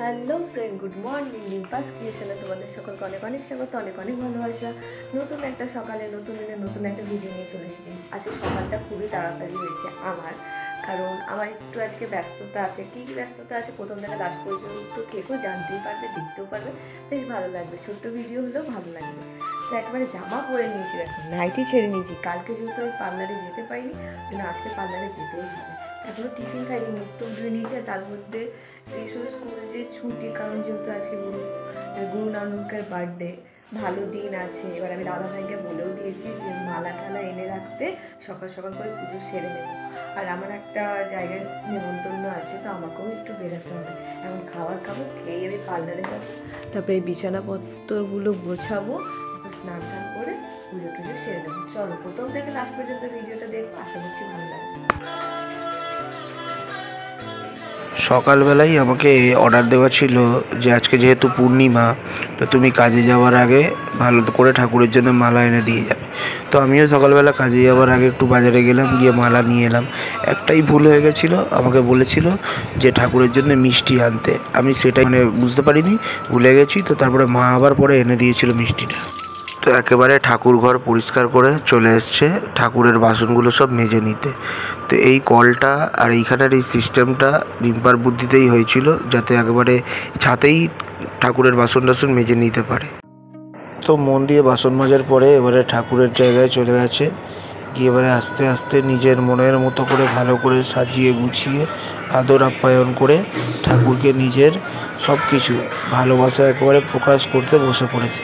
Hello friend, good morning. রিম্পাস ক্রিয়েশনে তোমাদের সকলকে অনেক অনেক স্বাগত, অনেক অনেক ভালোবাসা। নতুন একটা সকালে নতুন দিনে নতুন একটা ভিডিও নিয়ে চলে এসেছি। আজকে সকালটা খুবই তাড়াতাড়ি হয়েছে আমার, কারণ আমার একটু আজকে ব্যস্ততা আছে। কী কী ব্যস্ততা আছে প্রথম থেকে লাস্ট পর্যন্ত কেউ জানতেই পারবে, দেখতেও পারবে, বেশ ভালো লাগবে। ছোট্ট ভিডিও হলেও ভালো লাগবে। তো একেবারে জামা পরে নিয়েছি, এখন নাইটি ছেড়ে নিয়েছি। কালকে যেহেতু আমি পার্লারে যেতে পারিনি, কিন্তু আজকে পার্লারে যেতেই হবে। এখনও টিফিন খাইনি, মুখ টুক ধুয়ে নিয়েছি। আর তার মধ্যে এইসব স্কুলে যে ছুটি, কারণ যেহেতু আজকে গুরু নানকের বার্থডে, ভালো দিন আছে। এবার আমি দাদা ভাইকে বলেও দিয়েছি যে মালা টালা এনে রাখতে, সকাল সকাল করে পুজো সেরে নেব। আর আমার একটা জায়গায় নেমন্তন্ন আছে, তো আমাকেও একটু বেরোতে হবে। এখন খাবার খাবো, খেয়ে আমি পার্লারে যাবো, তারপরে এই বিছানাপত্রগুলো গোছাবো, তারপর স্নান টান করে পুজো টুজো সেরে নেবো। চলো প্রথম থেকে লাস্ট পর্যন্ত ভিডিওটা দেখবো, আশা করছি ভালো লাগবে। সকালবেলাই আমাকে অর্ডার দেওয়া ছিল যে আজকে যেহেতু পূর্ণিমা, তো তুমি কাজে যাওয়ার আগে ভালো করে ঠাকুরের জন্য মালা এনে দিয়ে যাবে। তো আমিও সকালবেলা কাজে যাওয়ার আগে একটু বাজারে গেলাম, গিয়ে মালা নিয়ে এলাম। একটাই ভুল হয়ে গেছিলো, আমাকে বলেছিল যে ঠাকুরের জন্য মিষ্টি আনতে, আমি সেটা বুঝতে পারিনি, ভুলে গেছি। তো তারপরে মা আবার পরে এনে দিয়েছিল মিষ্টিটা। তো একেবারে ঠাকুর ঘর পরিষ্কার করে চলে এসছে ঠাকুরের বাসনগুলো সব মেজে নিতে। তো এই কলটা আর এইখানের এই সিস্টেমটা রিম্পার বুদ্ধিতেই হয়েছিল, যাতে একেবারে ছাতেই ঠাকুরের বাসন টাসন মেজে নিতে পারে। তো মন দিয়ে বাসন মাজার পরে এবারে ঠাকুরের জায়গায় চলে গেছে, গিয়ে এবারে আস্তে আস্তে নিজের মনের মতো করে ভালো করে সাজিয়ে গুছিয়ে আদর আপ্যায়ন করে ঠাকুরকে নিজের সব কিছু ভালোবাসা একেবারে প্রকাশ করতে বসে পড়েছে।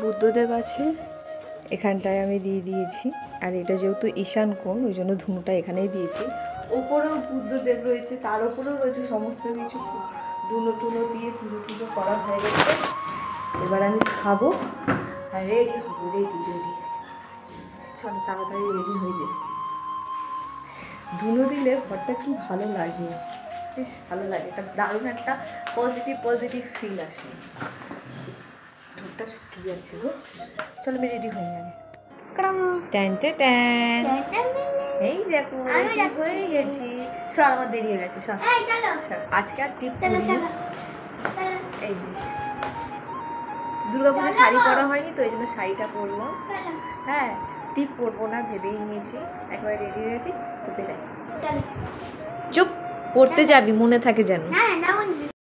বুদ্ধদেব আছে, এখানটায় আমি দিয়ে দিয়েছি। আর এটা যেহেতু ঈশান কোণ, ওই জন্য ধুনোটা এখানেই দিয়েছি। ওপরেও বুদ্ধদেব রয়েছে, তার ওপরেও রয়েছে সমস্ত কিছু। ধুনো টুনো দিয়ে পুজো টুজো করা হয়ে গেছে। এবার আমি খাবো আর রেডি হবো। রেডি চলো তাড়াতাড়ি রেডি হয়ে যাবে। ধুনো দিলে ঘরটা কি ভালো লাগে, বেশ ভালো লাগে। এটা দারুণ একটা পজিটিভ ফিল আসে। ঠোঁটটা শুকিয়ে যাচ্ছে গো। চলো আমি রেডি হয়ে যাবে। এই দেখো হয়ে গেছি। সর, আমার দেরি হয়ে গেছে। সর আজকে আর টিপ এই যে দুর্গাপুজোর শাড়ি পরা হয়নি, তো এই জন্য শাড়িটা পরবো। হ্যাঁ, টিপ পরবো না ভেবেই নিয়েছি, একবার রেডি হয়ে গেছি। তো বেরাই। চুপ, পড়তে যাবি মনে থাকে যেন।